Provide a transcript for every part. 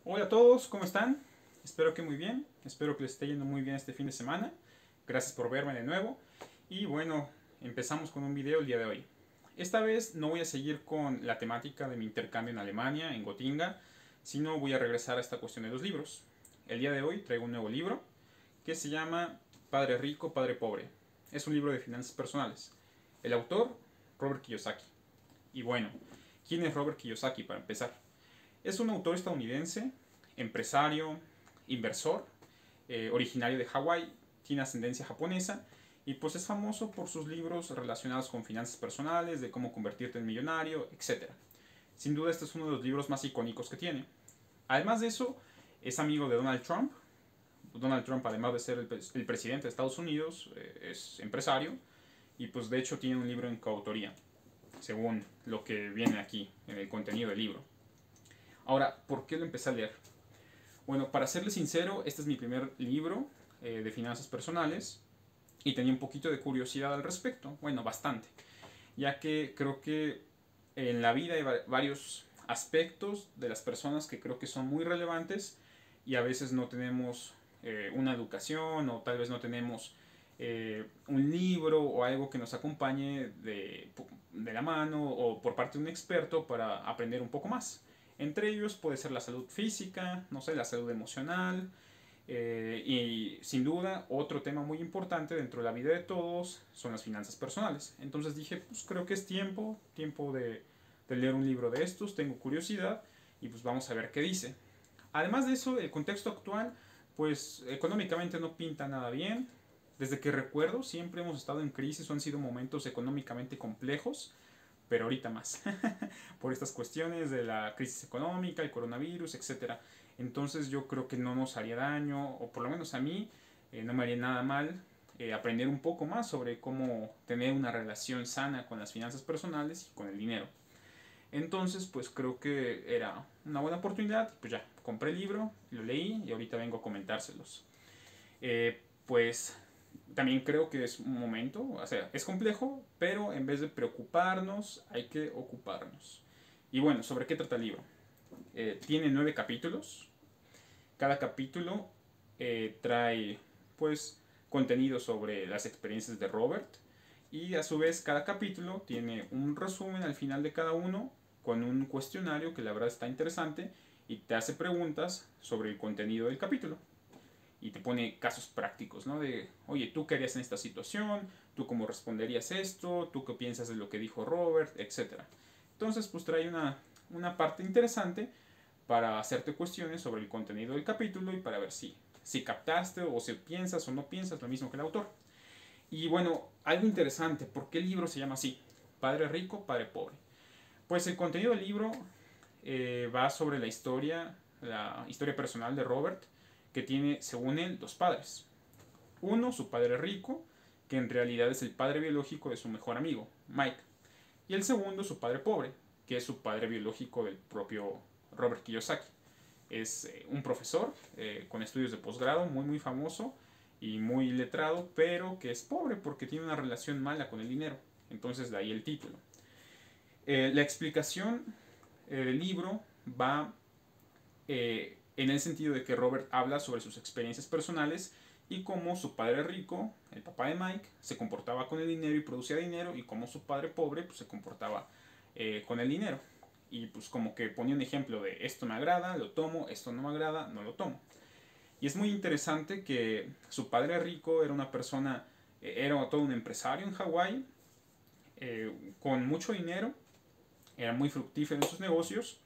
Hola a todos, ¿cómo están? Espero que muy bien, espero que les esté yendo muy bien este fin de semana. Gracias por verme de nuevo. Y bueno, empezamos con un video el día de hoy. Esta vez no voy a seguir con la temática de mi intercambio en Alemania, en Gotinga, sino voy a regresar a esta cuestión de los libros. El día de hoy traigo un nuevo libro que se llama Padre Rico, Padre Pobre. Es un libro de finanzas personales. El autor, Robert Kiyosaki. Y bueno, ¿quién es Robert Kiyosaki para empezar? Es un autor estadounidense, empresario, inversor, originario de Hawái, tiene ascendencia japonesa y pues es famoso por sus libros relacionados con finanzas personales, de cómo convertirte en millonario, etc. Sin duda este es uno de los libros más icónicos que tiene. Además de eso, es amigo de Donald Trump. Donald Trump, además de ser el presidente de Estados Unidos, es empresario y pues de hecho tiene un libro en coautoría, según lo que viene aquí en el contenido del libro. Ahora, ¿por qué lo empecé a leer? Bueno, para serles sincero, este es mi primer libro de finanzas personales y tenía un poquito de curiosidad al respecto, bueno, bastante, ya que creo que en la vida hay varios aspectos de las personas que creo que son muy relevantes y a veces no tenemos una educación o tal vez no tenemos un libro o algo que nos acompañe de la mano o por parte de un experto para aprender un poco más. Entre ellos puede ser la salud física, no sé, la salud emocional, y sin duda otro tema muy importante dentro de la vida de todos son las finanzas personales. Entonces dije, pues creo que es tiempo de leer un libro de estos, tengo curiosidad y pues vamos a ver qué dice. Además de eso, el contexto actual, pues económicamente no pinta nada bien. Desde que recuerdo siempre hemos estado en crisis o han sido momentos económicamente complejos, pero ahorita más, por estas cuestiones de la crisis económica, el coronavirus, etcétera. Entonces yo creo que no nos haría daño, o por lo menos a mí, no me haría nada mal aprender un poco más sobre cómo tener una relación sana con las finanzas personales y con el dinero. Entonces, pues creo que era una buena oportunidad. Pues ya, compré el libro, lo leí y ahorita vengo a comentárselos. Pues también creo que es un momento, o sea, es complejo, pero en vez de preocuparnos, hay que ocuparnos. Y bueno, ¿sobre qué trata el libro? Tiene 9 capítulos. Cada capítulo trae, pues, contenido sobre las experiencias de Robert. Y a su vez, cada capítulo tiene un resumen al final de cada uno con un cuestionario que la verdad está interesante y te hace preguntas sobre el contenido del capítulo y te pone casos prácticos, ¿no? De, oye, ¿tú qué harías en esta situación? ¿Tú cómo responderías esto? ¿Tú qué piensas de lo que dijo Robert? Etcétera. Entonces, pues trae una parte interesante para hacerte cuestiones sobre el contenido del capítulo y para ver si captaste o si piensas o no piensas lo mismo que el autor. Y bueno, algo interesante, ¿por qué el libro se llama así? Padre rico, padre pobre. Pues el contenido del libro va sobre la historia personal de Robert, que tiene, según él, dos padres. Uno, su padre rico, que en realidad es el padre biológico de su mejor amigo, Mike. Y el segundo, su padre pobre, que es su padre biológico del propio Robert Kiyosaki. Es un profesor con estudios de posgrado, muy famoso y muy letrado, pero que es pobre porque tiene una relación mala con el dinero. Entonces de ahí el título. La explicación del libro va en el sentido de que Robert habla sobre sus experiencias personales y cómo su padre rico, el papá de Mike, se comportaba con el dinero y producía dinero y cómo su padre pobre pues, se comportaba con el dinero. Y pues como que ponía un ejemplo de esto me agrada, lo tomo, esto no me agrada, no lo tomo. Y es muy interesante que su padre rico era una persona, era todo un empresario en Hawái, con mucho dinero, era muy fructífero en sus negocios,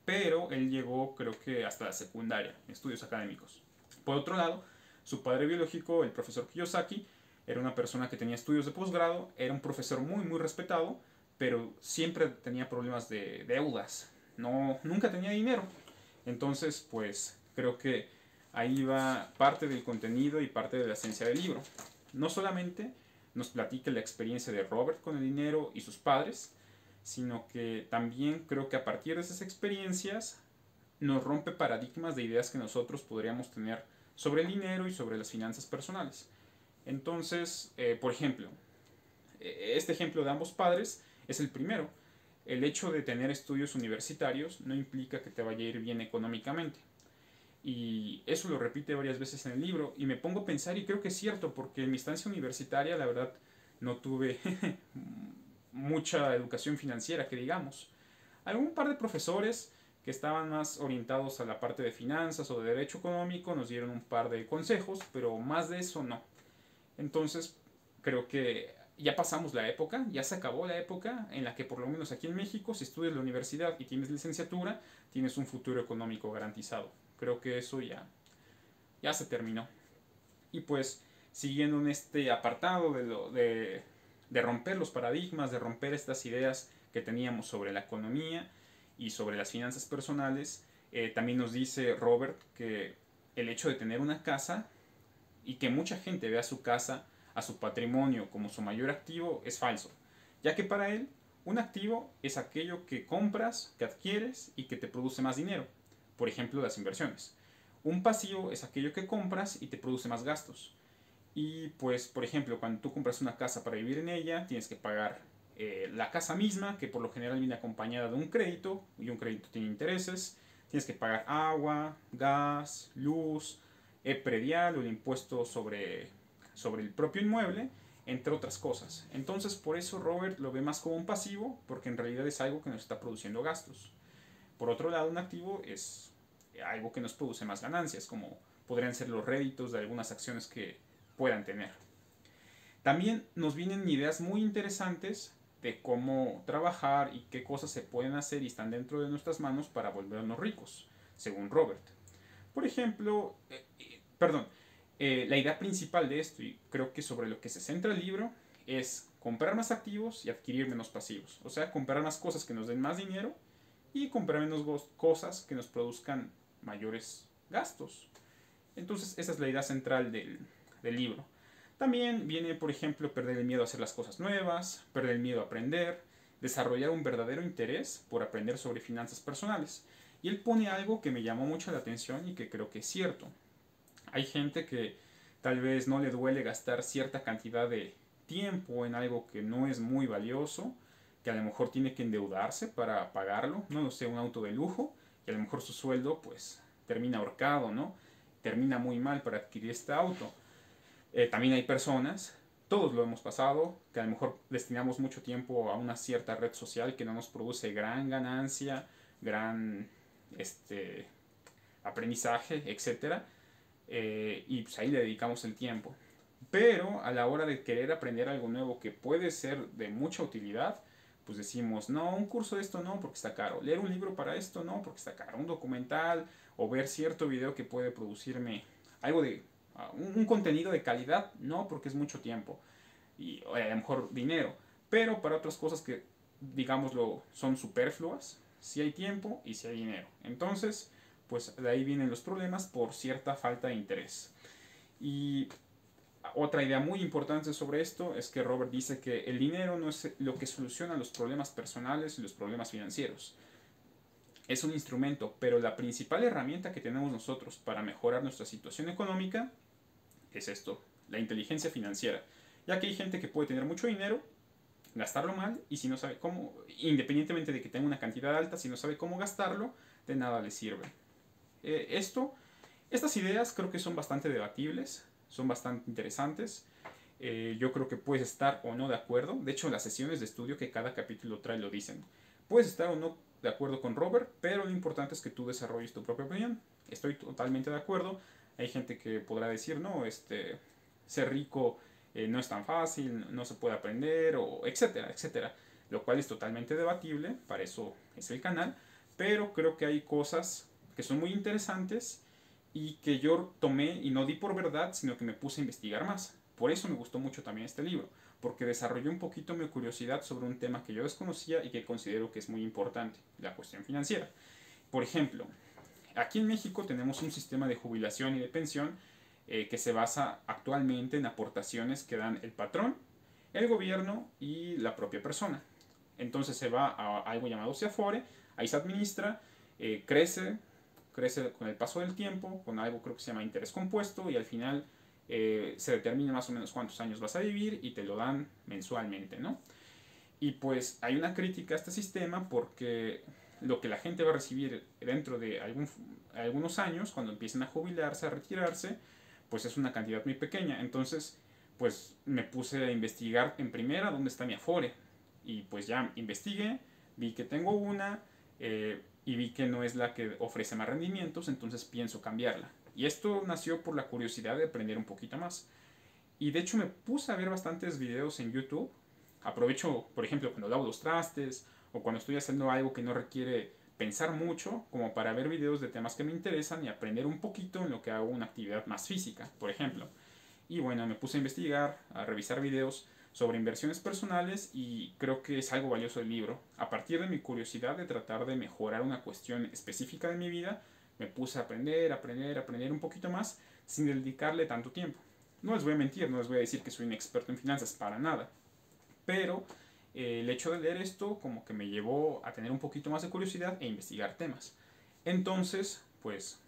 pero él llegó creo que hasta la secundaria, en estudios académicos. Por otro lado, su padre biológico, el profesor Kiyosaki, era una persona que tenía estudios de posgrado, era un profesor muy respetado, pero siempre tenía problemas de deudas, no, nunca tenía dinero. Entonces, pues creo que ahí va parte del contenido y parte de la esencia del libro. No solamente nos platica la experiencia de Robert con el dinero y sus padres, sino que también creo que a partir de esas experiencias nos rompe paradigmas de ideas que nosotros podríamos tener sobre el dinero y sobre las finanzas personales. Entonces, por ejemplo, este ejemplo de ambos padres es el primero. el hecho de tener estudios universitarios no implica que te vaya a ir bien económicamente. Y eso lo repite varias veces en el libro y me pongo a pensar y creo que es cierto porque en mi estancia universitaria la verdad no tuve mucha educación financiera que digamos. Algún par de profesores que estaban más orientados a la parte de finanzas o de derecho económico nos dieron un par de consejos, pero más de eso no. Entonces creo que ya pasamos la época, ya se acabó la época en la que por lo menos aquí en México, si estudias la universidad y tienes licenciatura, tienes un futuro económico garantizado. Creo que eso ya se terminó. Y pues siguiendo en este apartado de romper los paradigmas, de romper estas ideas que teníamos sobre la economía y sobre las finanzas personales, también nos dice Robert que el hecho de tener una casa y que mucha gente vea su casa, a su patrimonio como su mayor activo es falso, ya que para él un activo es aquello que compras, que adquieres y que te produce más dinero, por ejemplo las inversiones. Un pasivo es aquello que compras y te produce más gastos. Y pues, por ejemplo, cuando tú compras una casa para vivir en ella, tienes que pagar la casa misma, que por lo general viene acompañada de un crédito, y un crédito tiene intereses. Tienes que pagar agua, gas, luz, predial o el impuesto sobre el propio inmueble, entre otras cosas. Entonces, por eso Robert lo ve más como un pasivo, porque en realidad es algo que nos está produciendo gastos. Por otro lado, un activo es algo que nos produce más ganancias, como podrían ser los réditos de algunas acciones que puedan tener. También nos vienen ideas muy interesantes de cómo trabajar y qué cosas se pueden hacer y están dentro de nuestras manos para volvernos ricos, según Robert. Por ejemplo, la idea principal de esto, y creo que sobre lo que se centra el libro, es comprar más activos y adquirir menos pasivos. O sea, comprar más cosas que nos den más dinero y comprar menos cosas que nos produzcan mayores gastos. Entonces, esa es la idea central del libro. También viene, por ejemplo, perder el miedo a hacer las cosas nuevas, perder el miedo a aprender, desarrollar un verdadero interés por aprender sobre finanzas personales. Y él pone algo que me llamó mucho la atención y que creo que es cierto. Hay gente que tal vez no le duele gastar cierta cantidad de tiempo en algo que no es muy valioso, que a lo mejor tiene que endeudarse para pagarlo, no lo sé, un auto de lujo, y a lo mejor su sueldo pues termina ahorcado, ¿no? Termina muy mal para adquirir este auto. También hay personas, todos lo hemos pasado, que a lo mejor destinamos mucho tiempo a una cierta red social que no nos produce gran ganancia, gran aprendizaje, etcétera, y pues ahí le dedicamos el tiempo. Pero a la hora de querer aprender algo nuevo que puede ser de mucha utilidad, pues decimos, no, un curso de esto no, porque está caro. Leer un libro para esto no, porque está caro. Un documental o ver cierto video que puede producirme algo de un contenido de calidad, no, porque es mucho tiempo y a lo mejor dinero. Pero para otras cosas que, digámoslo, son superfluas, si hay tiempo y si hay dinero. Entonces, pues de ahí vienen los problemas por cierta falta de interés. Y otra idea muy importante sobre esto es que Robert dice que el dinero no es lo que soluciona los problemas personales y los problemas financieros. Es un instrumento, pero la principal herramienta que tenemos nosotros para mejorar nuestra situación económica es esto, la inteligencia financiera. Ya que hay gente que puede tener mucho dinero, gastarlo mal, y si no sabe cómo, independientemente de que tenga una cantidad alta, si no sabe cómo gastarlo, de nada le sirve. Estas ideas creo que son bastante debatibles, son bastante interesantes. Yo creo que puedes estar o no de acuerdo. De hecho, las sesiones de estudio que cada capítulo trae lo dicen. Puedes estar o no de acuerdo con Robert, pero lo importante es que tú desarrolles tu propia opinión. Estoy totalmente de acuerdo. Hay gente que podrá decir, no, ser rico no es tan fácil, no se puede aprender, o etcétera, etcétera. Lo cual es totalmente debatible, para eso es el canal. Pero creo que hay cosas que son muy interesantes y que yo tomé y no di por verdad, sino que me puse a investigar más. Por eso me gustó mucho también este libro, porque desarrolló un poquito mi curiosidad sobre un tema que yo desconocía y que considero que es muy importante, la cuestión financiera. Por ejemplo, aquí en México tenemos un sistema de jubilación y de pensión que se basa actualmente en aportaciones que dan el patrón, el gobierno y la propia persona. Entonces se va a algo llamado CIAFORE, ahí se administra, crece con el paso del tiempo, con algo creo que se llama interés compuesto y al final se determina más o menos cuántos años vas a vivir y te lo dan mensualmente, ¿no? Y pues hay una crítica a este sistema porque lo que la gente va a recibir dentro de algunos años, cuando empiecen a jubilarse, a retirarse, pues es una cantidad muy pequeña. Entonces, pues me puse a investigar en primera dónde está mi Afore. Y pues ya investigué, vi que tengo una y vi que no es la que ofrece más rendimientos, entonces pienso cambiarla. Y esto nació por la curiosidad de aprender un poquito más. Y de hecho me puse a ver bastantes videos en YouTube. Aprovecho, por ejemplo, cuando lavo los trastes o cuando estoy haciendo algo que no requiere pensar mucho, como para ver videos de temas que me interesan y aprender un poquito en lo que hago una actividad más física, por ejemplo. Y bueno, me puse a investigar, a revisar videos sobre inversiones personales y creo que es algo valioso el libro. A partir de mi curiosidad de tratar de mejorar una cuestión específica de mi vida, me puse a aprender un poquito más sin dedicarle tanto tiempo. No les voy a mentir, no les voy a decir que soy un experto en finanzas, para nada. Pero el hecho de leer esto como que me llevó a tener un poquito más de curiosidad e investigar temas. Entonces, pues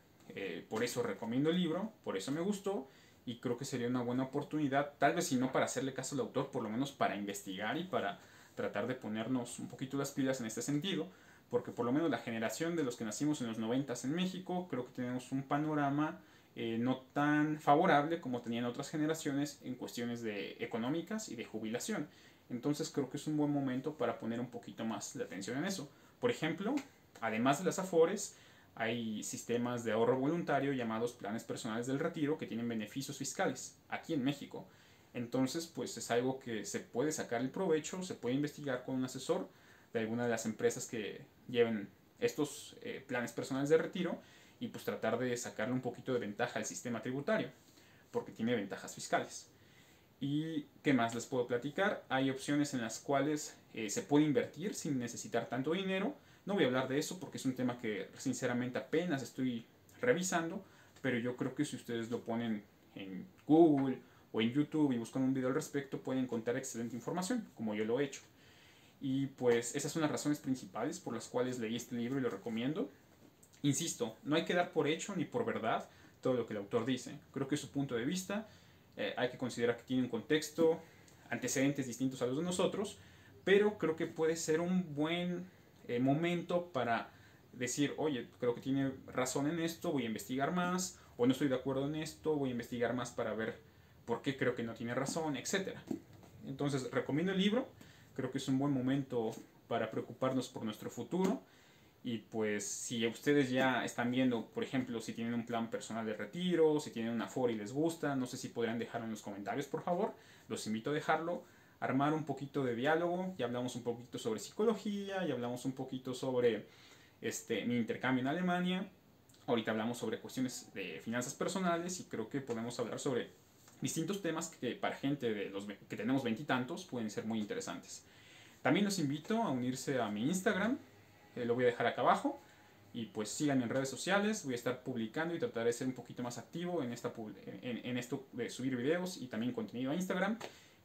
por eso recomiendo el libro, por eso me gustó y creo que sería una buena oportunidad, tal vez si no para hacerle caso al autor, por lo menos para investigar y para tratar de ponernos un poquito las pilas en este sentido, porque por lo menos la generación de los que nacimos en los 90 en México, creo que tenemos un panorama no tan favorable como tenían otras generaciones en cuestiones de económicas y de jubilación. Entonces creo que es un buen momento para poner un poquito más de atención en eso. Por ejemplo, además de las Afores, hay sistemas de ahorro voluntario llamados planes personales del retiro que tienen beneficios fiscales aquí en México. Entonces, pues es algo que se puede sacar el provecho, se puede investigar con un asesor de alguna de las empresas que lleven estos planes personales de retiro y pues tratar de sacarle un poquito de ventaja al sistema tributario, porque tiene ventajas fiscales. ¿Y qué más les puedo platicar? Hay opciones en las cuales se puede invertir sin necesitar tanto dinero. No voy a hablar de eso porque es un tema que sinceramente apenas estoy revisando, pero yo creo que si ustedes lo ponen en Google o en YouTube y buscan un video al respecto, pueden encontrar excelente información, como yo lo he hecho. Y pues esas son las razones principales por las cuales leí este libro y lo recomiendo. Insisto, no hay que dar por hecho ni por verdad todo lo que el autor dice. Creo que es su punto de vista. Hay que considerar que tiene un contexto, antecedentes distintos a los de nosotros, pero creo que puede ser un buen momento para decir, oye, creo que tiene razón en esto, voy a investigar más, o no estoy de acuerdo en esto, voy a investigar más para ver por qué creo que no tiene razón, etcétera. Entonces, recomiendo el libro, creo que es un buen momento para preocuparnos por nuestro futuro. Y pues si ustedes ya están viendo, por ejemplo, si tienen un plan personal de retiro, si tienen una Afore y les gusta, no sé si podrían dejarlo en los comentarios, por favor. Los invito a dejarlo, armar un poquito de diálogo. Ya hablamos un poquito sobre psicología, ya hablamos un poquito sobre mi intercambio en Alemania. Ahorita hablamos sobre cuestiones de finanzas personales y creo que podemos hablar sobre distintos temas que para gente de los que tenemos veintitantos pueden ser muy interesantes. También los invito a unirse a mi Instagram, lo voy a dejar acá abajo. Y pues síganme en redes sociales, voy a estar publicando y trataré de ser un poquito más activo en esto de subir videos y también contenido a Instagram.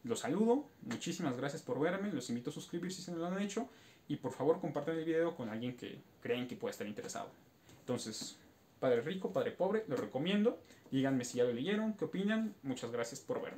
Los saludo, muchísimas gracias por verme, los invito a suscribirse si no lo han hecho y por favor compartan el video con alguien que creen que pueda estar interesado. Entonces, Padre Rico, Padre Pobre, lo recomiendo, díganme si ya lo leyeron, qué opinan, muchas gracias por verme.